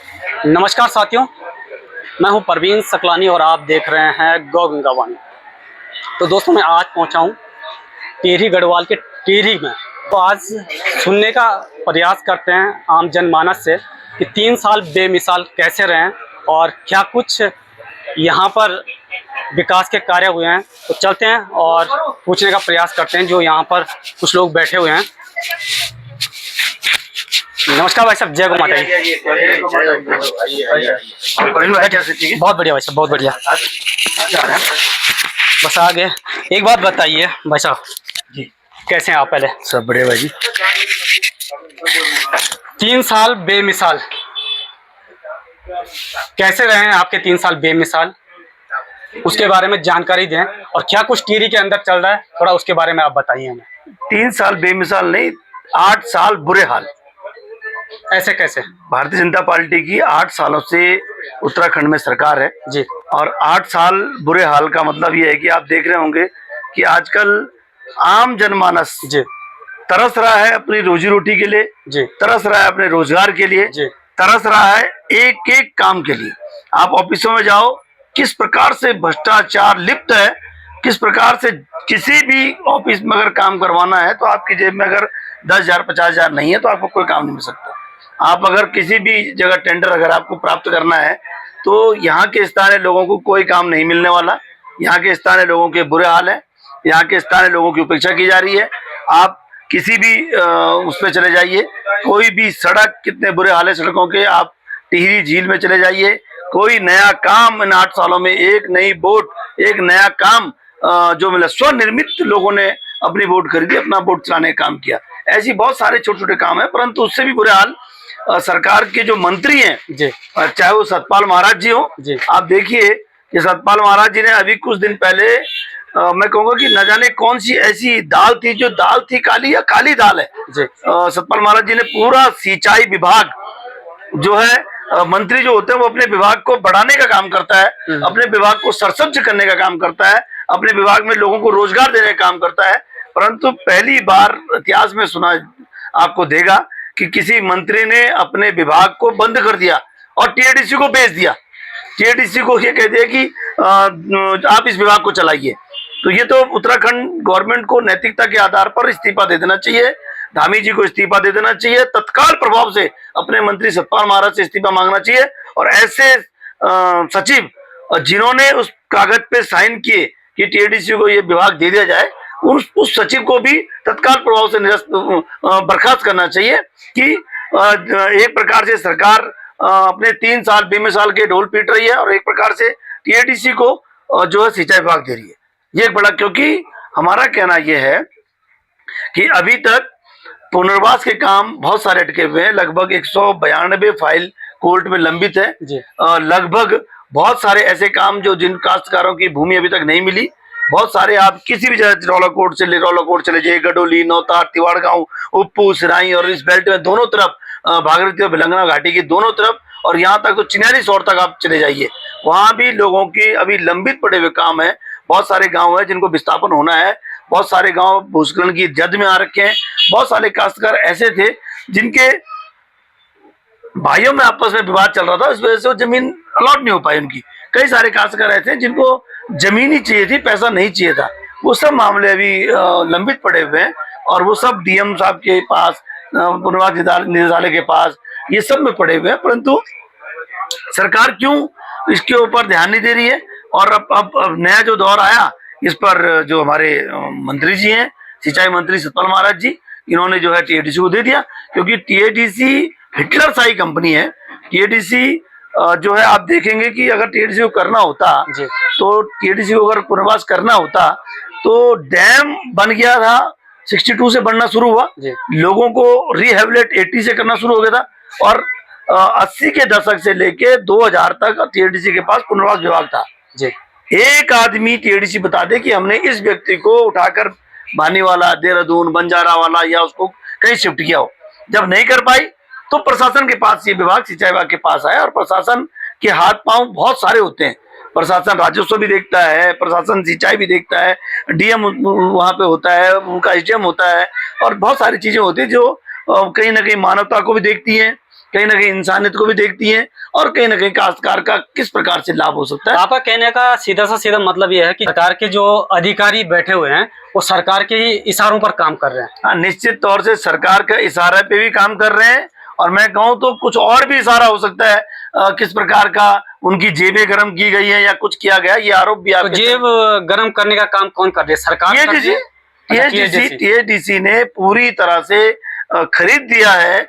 नमस्कार साथियों, मैं हूं परवीन सकलानी और आप देख रहे हैं गौ गंगा वाणी। तो दोस्तों, मैं आज पहुंचा हूं टिहरी गढ़वाल के टिहरी में। तो आज सुनने का प्रयास करते हैं आम जनमानस से कि 3 साल बेमिसाल कैसे रहे और क्या कुछ यहां पर विकास के कार्य हुए हैं। तो चलते हैं और पूछने का प्रयास करते हैं जो यहां पर कुछ लोग बैठे हुए हैं। नमस्कार भाई साहब, जय गौ माता जी। बहुत बढ़िया भाई साहब, बहुत बढ़िया। बस आगे एक बात बताइए भाई साहब जी, कैसे हैं आप? पहले सब बढ़िया भाई जी। 3 साल बेमिसाल कैसे रहे हैं आपके 3 साल बेमिसाल, उसके बारे में जानकारी दें। और क्या कुछ टिहरी के अंदर चल रहा है, थोड़ा उसके बारे में आप बताइए हमें। 3 साल बेमिसाल नहीं, 8 साल बुरे हाल। ऐसे कैसे? भारतीय जनता पार्टी की 8 सालों से उत्तराखंड में सरकार है जी। और 8 साल बुरे हाल का मतलब ये है कि आप देख रहे होंगे कि आजकल आम जनमानस जी तरस रहा है अपनी रोजी रोटी के लिए, जी, तरस रहा है अपने रोजगार के लिए, जी, तरस रहा है एक एक काम के लिए। आप ऑफिसों में जाओ, किस प्रकार से भ्रष्टाचार लिप्त है, किस प्रकार से किसी भी ऑफिस में अगर काम करवाना है तो आपकी जेब में अगर 10,000 50,000 नहीं है तो आपको कोई काम नहीं मिल सकता। आप अगर किसी भी जगह टेंडर अगर आपको प्राप्त करना है तो यहाँ के स्थानीय लोगों को कोई काम नहीं मिलने वाला। यहाँ के स्थानीय लोगों के बुरे हाल है, यहाँ के स्थानीय लोगों की उपेक्षा की जा रही है। आप किसी भी उस पर चले जाइए, कोई भी सड़क, कितने बुरे हाल है सड़कों के। आप टिहरी झील में चले जाइए, कोई नया काम इन 8 सालों में, एक नई बोट, एक नया काम जो मिला, स्वनिर्मित लोगों ने अपनी बोट खरीदी, अपना बोट चलाने का काम किया। ऐसी बहुत सारे छोटे छोटे काम है, परंतु उससे भी बुरे हाल सरकार के जो मंत्री हैं जी, चाहे वो सतपाल महाराज जी हो। आप देखिए कि सतपाल महाराज जी ने अभी कुछ दिन पहले मैं कहूंगा कि न जाने कौन सी ऐसी दाल थी, जो दाल थी काली या काली दाल है जी। सतपाल महाराज जी ने पूरा सिंचाई विभाग जो है, मंत्री जो होते हैं वो अपने विभाग को बढ़ाने का काम करता है, अपने विभाग को सरसब्ज करने का काम करता है, अपने विभाग में लोगों को रोजगार देने का काम करता है। परंतु पहली बार इतिहास में सुना आपको देगा कि किसी मंत्री ने अपने विभाग को बंद कर दिया और टीएडीसी को भेज दिया। टीएडीसी को ये कह दिया कि आप इस विभाग को चलाइए। तो ये तो उत्तराखंड गवर्नमेंट को नैतिकता के आधार पर इस्तीफा दे देना चाहिए, धामी जी को इस्तीफा दे देना चाहिए, तत्काल प्रभाव से अपने मंत्री सतपाल महाराज से इस्तीफा मांगना चाहिए। और ऐसे सचिव जिन्होंने उस कागज पे साइन किए कि टीएडीसी को ये विभाग दे दिया जाए, उस सचिव को भी तत्काल प्रभाव से बर्खास्त करना चाहिए कि एक प्रकार से सरकार अपने 3 साल बेमिसाल के ढोल पीट रही है और एक प्रकार से टीएडीसी को जो है सिंचाई विभाग दे रही है। ये एक बड़ा, क्योंकि हमारा कहना यह है कि अभी तक पुनर्वास के काम बहुत सारे अटके हुए हैं। लगभग 192 फाइल कोर्ट में लंबित है। लगभग बहुत सारे ऐसे काम जो जिन काश्तकारों की भूमि अभी तक नहीं मिली, बहुत सारे आप किसी भी जगह रौला कोट चले जाइए, गडोली, नौतार, तिवाड़ गांव, उप्पू, सिराई और इस बेल्ट में दोनों तरफ, भागीरथी और भिलंगना घाटी की दोनों तरफ, और यहाँ तक तो चिन्यारी शोर तक आप चले जाइए, वहां भी लोगों की अभी लंबित पड़े हुए काम है। बहुत सारे गांव है जिनको विस्थापन होना है, बहुत सारे गांव भूस्खलन की जद में आ रखे हैं। बहुत सारे काश्तकार ऐसे थे जिनके भाइयों में आपस में विवाद चल रहा था, इस वजह से वो जमीन अलॉट नहीं हो पाई उनकी। कई सारे काश्तकार ऐसे हैं जिनको जमीन ही चाहिए थी, पैसा नहीं चाहिए था। वो सब मामले अभी लंबित पड़े हुए हैं और वो सब डीएम साहब के पास, पुनर्वास निदेशालय के पास, ये सब में पड़े हुए हैं। परंतु सरकार क्यों इसके ऊपर ध्यान नहीं दे रही है? और अब नया जो दौर आया, इस पर जो हमारे मंत्री जी हैं, सिंचाई मंत्री सतपाल महाराज जी, इन्होंने जो है टीएडीसी को दे दिया। क्योंकि टीएडीसी हिटलर शाही कंपनी है। टीएडीसी जो है, आप देखेंगे कि अगर टीएडीसी को करना होता तो टीएडीसी को अगर पुनर्वास करना होता तो डैम बन गया था, 62 से बनना शुरू हुआ, लोगों को रिहेबिलिट 80 से करना शुरू हो गया था, और 80 के दशक से लेके 2000 तक टीएडीसी के पास पुनर्वास विभाग था। एक आदमी टीएडीसी बता दे कि हमने इस व्यक्ति को उठाकर बानीवाला, देहरादून, बंजारा वाला या उसको कहीं शिफ्ट किया हो। जब नहीं कर पाई तो प्रशासन के पास ये विभाग, सिंचाई विभाग के पास आया। और प्रशासन के हाथ पांव बहुत सारे होते हैं। प्रशासन राजस्व भी देखता है, प्रशासन सिंचाई भी देखता है, डीएम वहां पे होता है, उनका एसडीएम होता है, और बहुत सारी चीजें होती है जो कहीं ना कहीं मानवता को भी देखती हैं, कहीं ना कहीं इंसानियत को भी देखती हैं और कहीं ना कहीं काश्तकार का किस प्रकार से लाभ हो सकता है। आपका कहने का सीधा सा सीधा मतलब यह है कि सरकार के जो अधिकारी बैठे हुए हैं वो सरकार के ही इशारों पर काम कर रहे हैं। हाँ, निश्चित तौर से सरकार का इशारे पे भी काम कर रहे हैं, और मैं कहूँ तो कुछ और भी इशारा हो सकता है किस प्रकार का उनकी जेबें गर्म की गई है या कुछ किया गया, ये आरोप भी तो जेब गर्म करने का काम कौन कर रही है? सरकार कर रही है? टीएडीसी ने पूरी तरह से खरीद दिया है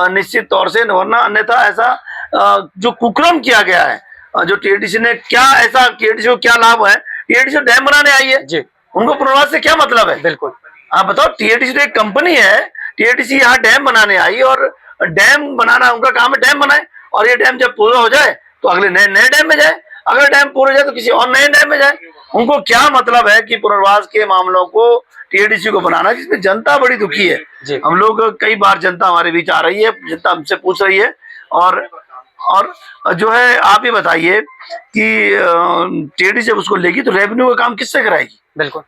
निश्चित तौर से, वरना अन्यथा ऐसा जो कुकर्म किया गया है जो टीएडीसी ने, क्या ऐसा टीएडीसी को क्या लाभ है? टीएडीसी डैम बनाने आई है जी, उनको पुनर्वास से क्या मतलब है? बिल्कुल। आप बताओ, टीएडीसी तो एक कंपनी है, टीएडीसी यहाँ डैम बनाने आई और डैम बनाना उनका काम है, डैम बनाए, और ये डैम जब पूरा हो जाए तो अगले नए नए डैम में जाए, अगर डैम पूरा हो जाए तो किसी और नए डैम में जाए। उनको क्या मतलब है कि पुनर्वास के मामलों को टीएडीसी को बनाना, जिसमें जनता बड़ी दुखी है। हम लोग कई बार, जनता हमारे बीच आ रही है, जनता हमसे पूछ रही है, और जो है आप ये बताइए कि टीएडीसी जब उसको लेगी तो रेवेन्यू का काम किससे कराएगी? बिल्कुल,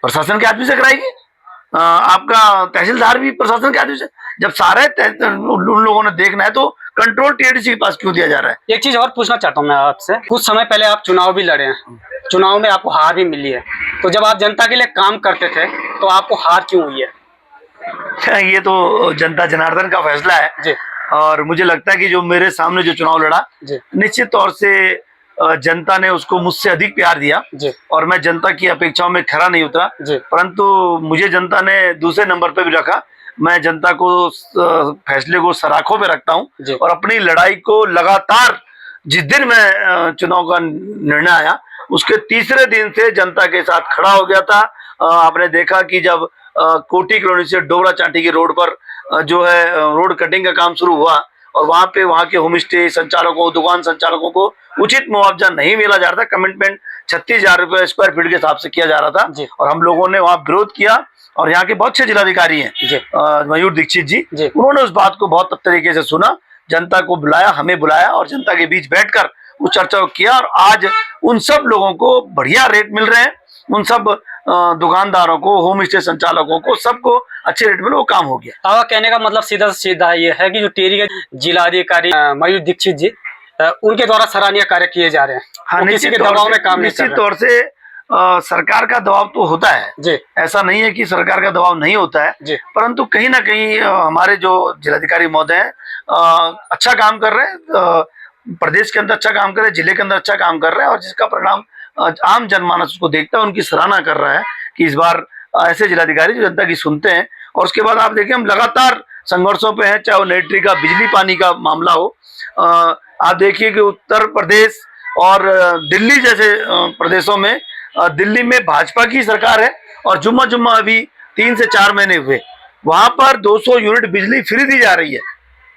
प्रशासन के आदमी से कराएगी। आपका तहसीलदार भी प्रशासन के आदमी से। जब सारे उन लोगों ने देखना है तो कंट्रोल टीएडीसी के पास क्यों दिया जा रहा है? एक चीज और पूछना चाहता हूँ मैं आपसे, कुछ समय पहले आप चुनाव भी लड़े हैं, चुनाव में आपको हार भी मिली है, तो जब आप जनता के लिए काम करते थे तो आपको हार क्यों हुई है? ये तो जनता जनार्दन का फैसला है जी। और मुझे लगता है कि जो मेरे सामने जो चुनाव लड़ा, निश्चित तौर से जनता ने उसको मुझसे अधिक प्यार दिया जी। और मैं जनता की अपेक्षाओं में खरा नहीं उतरा, परंतु मुझे जनता ने दूसरे नंबर पे भी रखा। मैं जनता को फैसले को सराखों पे रखता हूं और अपनी लड़ाई को लगातार, जिस दिन मैं चुनाव का निर्णय आया उसके तीसरे दिन से जनता के साथ खड़ा हो गया था। आपने देखा कि जब कोटी कॉलोनी से डोगरा चांटी की रोड पर जो है रोड कटिंग का काम शुरू हुआ और वहां पे वहां के होम स्टे संचालकों, दुकान संचालकों को उचित मुआवजा नहीं मिला जा रहा था। कमिटमेंट 36,000 रुपए स्क्वायर फीट के हिसाब से किया जा रहा था और हम लोगों ने वहां विरोध किया और यहाँ के बहुत अच्छे जिलाधिकारी हैं मयूर दीक्षित जी, उन्होंने उस बात को बहुत तरीके से सुना, जनता को बुलाया, हमें बुलाया और जनता के बीच बैठकर उस चर्चा को किया और आज उन सब लोगों को बढ़िया रेट मिल रहे हैं, उन सब दुकानदारों को, होम स्टे संचालकों को, सबको अच्छे रेट में वो काम हो गया। आपका कहने का मतलब सीधा सीधा ये है कि जो टिहरी के जिलाधिकारी मयूर दीक्षित जी, उनके द्वारा सराहनीय कार्य किए जा रहे हैं। हाँ, किसी के दबाव में काम नहीं कर रहे। निश्चित तौर से सरकार का दबाव तो होता है जी, ऐसा नहीं है कि सरकार का दबाव नहीं होता है जी, परंतु कहीं ना कहीं हमारे जो जिलाधिकारी महोदय हैं अच्छा काम कर रहे हैं, प्रदेश के अंदर अच्छा काम कर रहे हैं, जिले के अंदर अच्छा काम कर रहे हैं और जिसका परिणाम आम जनमानस उसको देखता है, उनकी सराहना कर रहा है कि इस बार ऐसे जिलाधिकारी जो जनता की सुनते हैं। और उसके बाद आप देखें, हम लगातार संघर्षों पे हैं, चाहे वो नेट्री का, बिजली पानी का मामला हो। आप देखिए कि उत्तर प्रदेश और दिल्ली जैसे प्रदेशों में, दिल्ली में भाजपा की सरकार है और जुम्मा जुम्मा अभी 3 से 4 महीने हुए, वहां पर 200 यूनिट बिजली फ्री दी जा रही है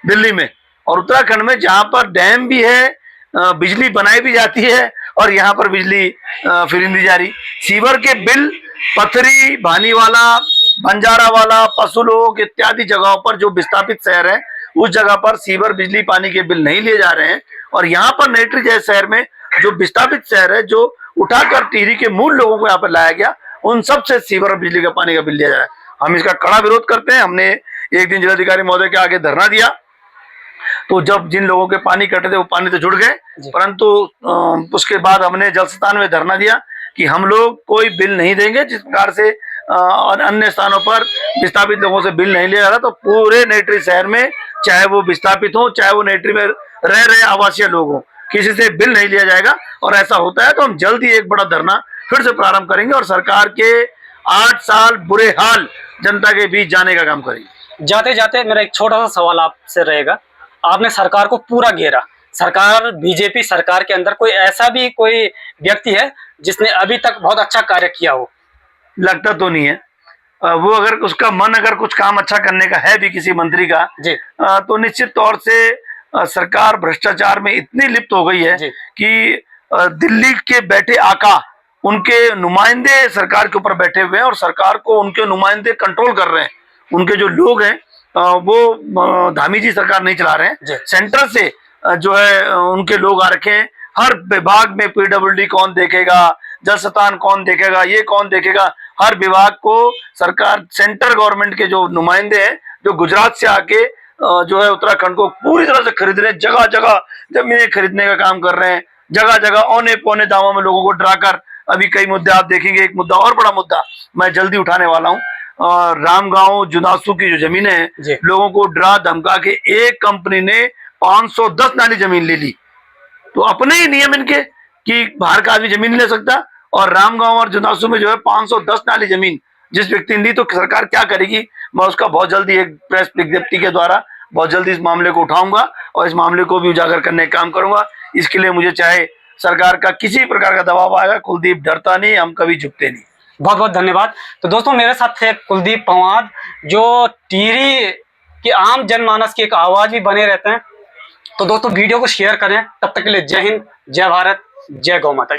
दिल्ली में। और उत्तराखंड में जहां पर डैम भी है, बिजली बनाई भी जाती है और यहाँ पर बिजली फ्री दी जा रही। सीवर के बिल पथरी, भानीवाला, बंजारावाला, पसुलोक इत्यादि जगहों पर जो विस्थापित शहर है उस जगह पर सीवर, बिजली, पानी के बिल नहीं लिए जा रहे हैं और यहाँ पर नेट्री जैसे शहर में जो विस्थापित शहर है, जो उठाकर टिहरी के मूल लोगों को यहाँ पर लाया गया, उन सब से सीवर और बिजली का पानी का बिल लिया जा रहा है। हम इसका कड़ा विरोध करते हैं। हमने एक दिन जिलाधिकारी महोदय के आगे धरना दिया, तो जब जिन लोगों के पानी कटे थे वो पानी तो जुड़ गए, परंतु उसके बाद हमने जल स्थान में धरना दिया कि हम लोग कोई बिल नहीं देंगे। जिस प्रकार से और अन्य स्थानों पर विस्थापित लोगों से बिल नहीं लिया जा रहा, तो पूरे नेट्री शहर में, चाहे वो विस्थापित हो, चाहे वो नेट्री में रह रहे आवासीय लोग हो, किसी से बिल नहीं लिया जाएगा। और ऐसा होता है तो हम जल्द ही एक बड़ा धरना फिर से प्रारंभ करेंगे और सरकार के 8 साल बुरे हाल जनता के बीच जाने का काम करेंगे। जाते जाते मेरा एक छोटा सा सवाल आपसे रहेगा, आपने सरकार को पूरा घेरा, सरकार, बीजेपी सरकार के अंदर कोई ऐसा भी कोई व्यक्ति है जिसने अभी तक बहुत अच्छा कार्य किया हो? लगता तो नहीं है। वो अगर उसका मन, अगर कुछ काम अच्छा करने का है भी किसी मंत्री का जी, तो निश्चित तौर से सरकार भ्रष्टाचार में इतनी लिप्त हो गई है कि दिल्ली के बैठे आका, उनके नुमाइंदे सरकार के ऊपर बैठे हुए हैं और सरकार को उनके नुमाइंदे कंट्रोल कर रहे हैं। उनके जो लोग हैं वो धामी जी सरकार नहीं चला रहे हैं, सेंटर से जो है उनके लोग आ रखे हैं। हर विभाग में पीडब्ल्यूडी कौन देखेगा, जल स्रोत कौन देखेगा, ये कौन देखेगा, हर विभाग को सरकार, सेंट्रल गवर्नमेंट के जो नुमाइंदे हैं जो गुजरात से आके जो है उत्तराखंड को पूरी तरह से खरीद रहे हैं, जगह जगह जमीनें खरीदने का काम कर रहे हैं, जगह जगह औने पौने दामों में लोगों को डराकर। अभी कई मुद्दे आप देखेंगे, एक मुद्दा और बड़ा मुद्दा मैं जल्दी उठाने वाला हूँ। रामगांव जुनासू की जो जमीनें हैं, लोगों को डरा धमका के एक कंपनी ने 510 नाली जमीन ले ली। तो अपने ही नियम इनके कि बाहर का आदमी जमीन नहीं ले सकता, और रामगांव और जुनासू में जो है 510 नाली जमीन जिस व्यक्ति ने ली, तो सरकार क्या करेगी? मैं उसका बहुत जल्दी एक प्रेस विज्ञप्ति के द्वारा बहुत जल्दी इस मामले को उठाऊंगा और इस मामले को भी उजागर करने का काम करूंगा। इसके लिए मुझे चाहे सरकार का किसी प्रकार का दबाव आएगा, कुलदीप डरता नहीं, हम कभी झुकते नहीं। बहुत बहुत धन्यवाद। तो दोस्तों मेरे साथ थे कुलदीप पंवार, जो टिहरी की आम जनमानस की एक आवाज भी बने रहते हैं। तो दोस्तों वीडियो को शेयर करें। तब तक के लिए जय हिंद, जय भारत, जय गौ माता।